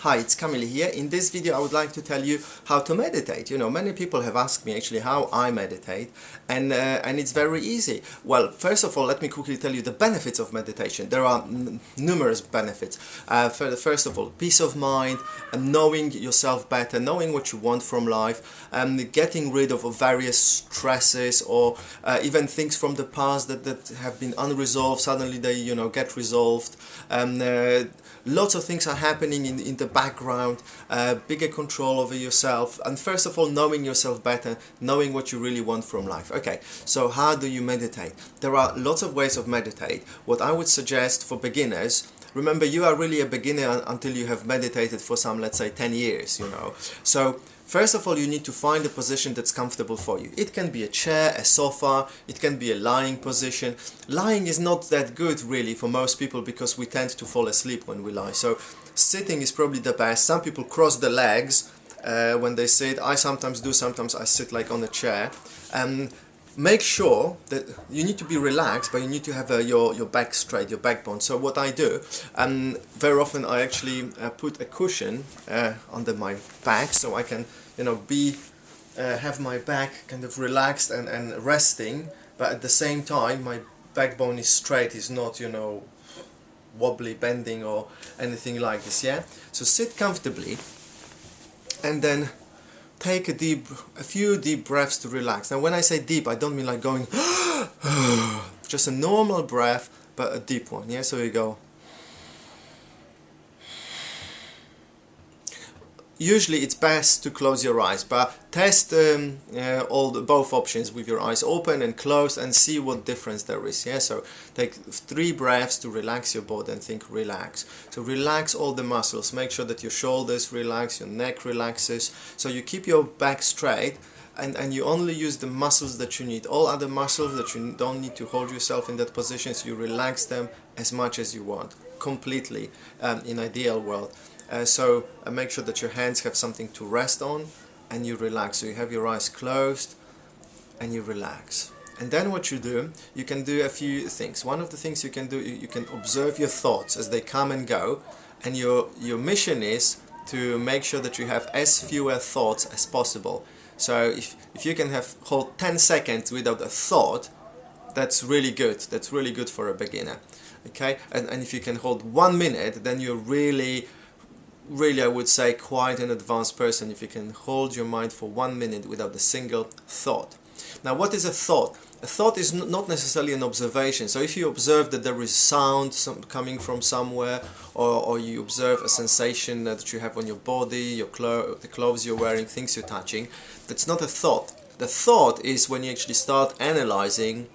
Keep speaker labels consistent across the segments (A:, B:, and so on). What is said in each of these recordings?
A: Hi, it's Camille here. In this video I would like to tell you how to meditate. You know, many people have asked me actually how I meditate, and it's very easy. Well, first of all, let me quickly tell you the benefits of meditation. There are numerous benefits. First of all, peace of mind, knowing yourself better, knowing what you want from life, getting rid of various stresses or even things from the past that have been unresolved. Suddenly they, you know, get resolved. Lots of things are happening in the background, bigger control over yourself, and first of all, knowing yourself better, knowing what you really want from life. Okay, so how do you meditate? There are lots of ways of meditate. What I would suggest for beginners, remember, you are really a beginner until you have meditated for some, let's say, 10 years, you know. So first of all, you need to find a position that's comfortable for you. It can be a chair, a sofa, it can be a lying position. Lying is not that good really for most people because we tend to fall asleep when we lie. So sitting is probably the best. Some people cross the legs when they sit. I sometimes do, sometimes I sit like on a chair. Make sure that you need to be relaxed, but you need to have your back straight, your backbone. So what I do, very often I actually put a cushion under my back, so I can, you know, have my back kind of relaxed and resting, but at the same time my backbone is straight, is not, you know, wobbly, bending or anything like this. Yeah. So sit comfortably, and then take a few deep breaths to relax. Now when I say deep, I don't mean like going just a normal breath, but a deep one. Yeah, so you go. Usually it's best to close your eyes, but test both options with your eyes open and closed and see what difference there is. Yeah, so take 3 breaths to relax your body and think relax. So relax all the muscles, make sure that your shoulders relax, your neck relaxes, so you keep your back straight and you only use the muscles that you need. All other muscles that you don't need to hold yourself in that position, so you relax them as much as you want, completely, in ideal world. So make sure that your hands have something to rest on and you relax. So you have your eyes closed and you relax. And then what you do, you can do a few things. One of the things you can do, you can observe your thoughts as they come and go, and your mission is to make sure that you have as fewer thoughts as possible. So if you can hold 10 seconds without a thought, that's really good. That's really good for a beginner. Okay, and if you can hold 1 minute, then you're really, I would say, quite an advanced person if you can hold your mind for 1 minute without a single thought. Now, what is a thought? A thought is not necessarily an observation. So if you observe that there is sound coming from somewhere, or you observe a sensation that you have on your body, the clothes you're wearing, things you're touching, that's not a thought. The thought is when you actually start analyzing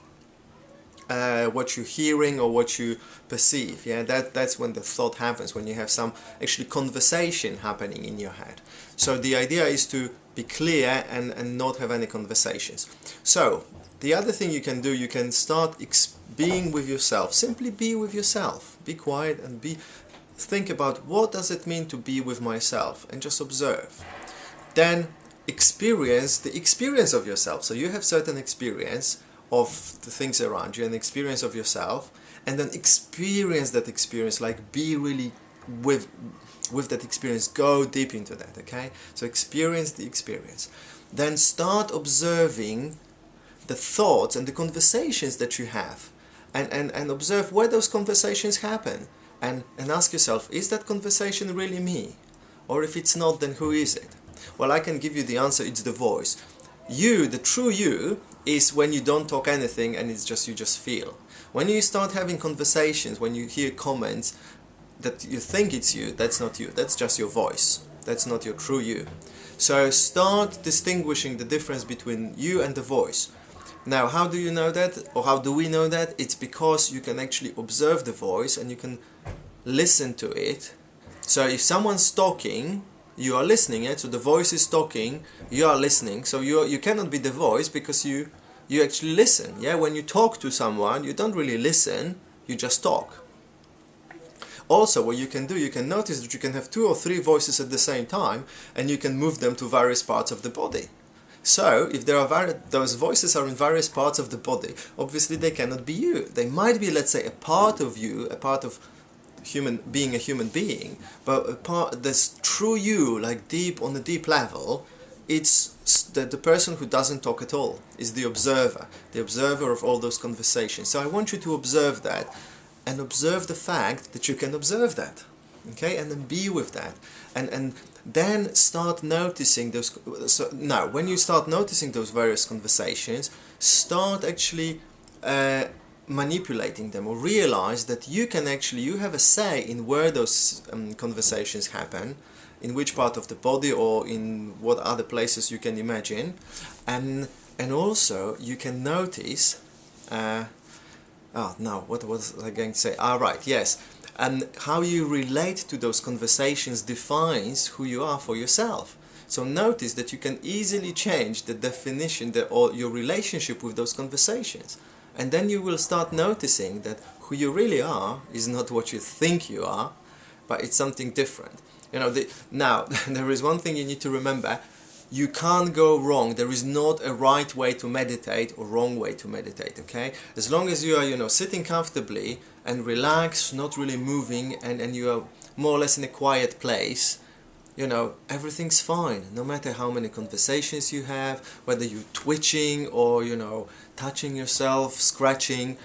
A: what you're hearing or what you perceive. Yeah, that's when the thought happens, when you have some actually conversation happening in your head. So the idea is to be clear and not have any conversations. So the other thing you can do, you can start being with yourself. Simply be with yourself. Be quiet and think about what does it mean to be with myself, and just observe. Then experience the experience of yourself. So you have certain experience of the things around you, an experience of yourself, and then experience that experience, like be really with that experience, go deep into that. Okay, so experience the experience, then start observing the thoughts and the conversations that you have, and observe where those conversations happen, and ask yourself, is that conversation really me? Or if it's not, then who is it? Well, I can give you the answer. It's the voice. You, the true you, is when you don't talk anything and it's just you just feel. When you start having conversations, when you hear comments that you think it's you, that's not you, that's just your voice. That's not your true you. So start distinguishing the difference between you and the voice. Now, how do you know that, or how do we know that? It's because you can actually observe the voice and you can listen to it. So if someone's talking, you are listening. So the voice is talking, you are listening. So you cannot be the voice because you actually listen. Yeah, when you talk to someone, you don't really listen, you just talk. Also, what you can do, you can notice that you can have 2 or 3 voices at the same time, and you can move them to various parts of the body. So if there are those voices are in various parts of the body, obviously they cannot be you. They might be, let's say, a part of you, a part of being a human being, but a part that's true you, like deep on a deep level. It's the person who doesn't talk at all is the observer of all those conversations. So I want you to observe that, and observe the fact that you can observe that, okay, and then be with that, and then start noticing those. So now, when you start noticing those various conversations, start actually manipulating them, or realize that you have a say in where those conversations happen, in which part of the body or in what other places you can imagine, and also you can notice what was I going to say? Right, yes, and how you relate to those conversations defines who you are for yourself. So notice that you can easily change the definition or your relationship with those conversations, and then you will start noticing that who you really are is not what you think you are, but it's something different. Now, there is one thing you need to remember. You can't go wrong. There is not a right way to meditate or wrong way to meditate, okay? As long as you are, sitting comfortably and relaxed, not really moving, and you are more or less in a quiet place, everything's fine. No matter how many conversations you have, whether you're twitching or, touching yourself, scratching,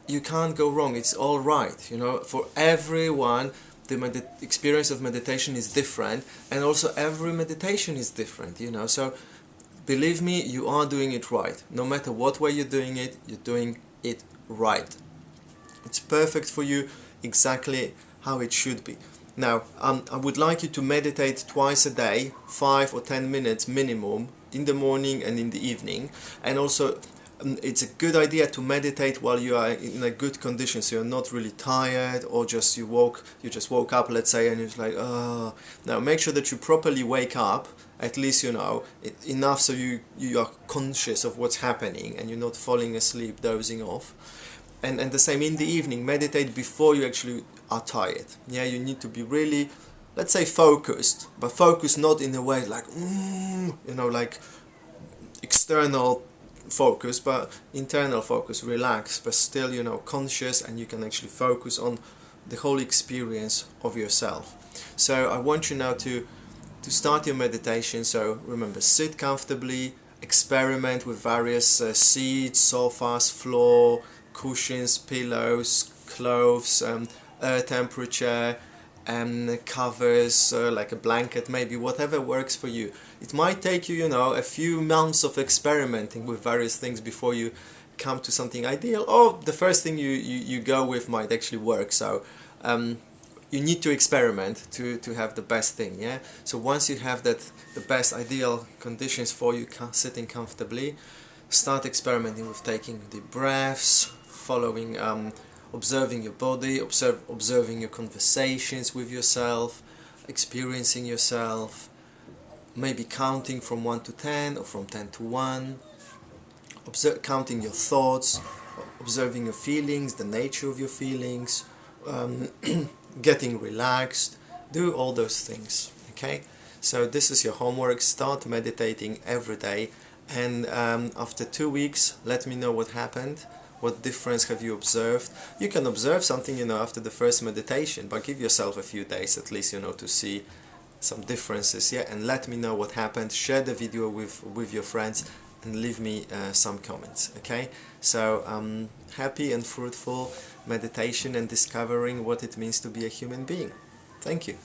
A: you can't go wrong. It's all right, for everyone. The experience of meditation is different, and also every meditation is different, so believe me, you are doing it right. No matter what way you're doing it, you're doing it right. It's perfect for you, exactly how it should be. Now, I would like you to meditate twice a day, 5 or 10 minutes minimum, in the morning and in the evening, and also it's a good idea to meditate while you are in a good condition, so you're not really tired, or just you just woke up, let's say, and it's like, oh. Now make sure that you properly wake up, at least enough so you are conscious of what's happening and you're not falling asleep, dozing off. And the same in the evening, meditate before you actually are tired. Yeah, you need to be really, let's say, focused, but focused not in a way like like external focus, but internal focus, relax, but still conscious, and you can actually focus on the whole experience of yourself. So I want you now to start your meditation. So remember, sit comfortably, experiment with various seats, sofas, floor, cushions, pillows, clothes, air temperature, covers, like a blanket, maybe, whatever works for you. It might take you, a few months of experimenting with various things before you come to something ideal, or the first thing you go with might actually work. So you need to experiment to have the best thing, yeah? So once you have the best ideal conditions for you sitting comfortably, start experimenting with taking deep breaths, following, observing your body, observing your conversations with yourself, experiencing yourself, maybe counting from 1 to 10 or from 10 to 1, counting your thoughts, observing your feelings, the nature of your feelings, getting relaxed. Do all those things, okay? So this is your homework. Start meditating every day, and after 2 weeks, let me know what happened. What difference have you observed? You can observe something, after the first meditation, but give yourself a few days at least, to see some differences, yeah? And let me know what happened. Share the video with your friends and leave me some comments, okay? So happy and fruitful meditation and discovering what it means to be a human being. Thank you.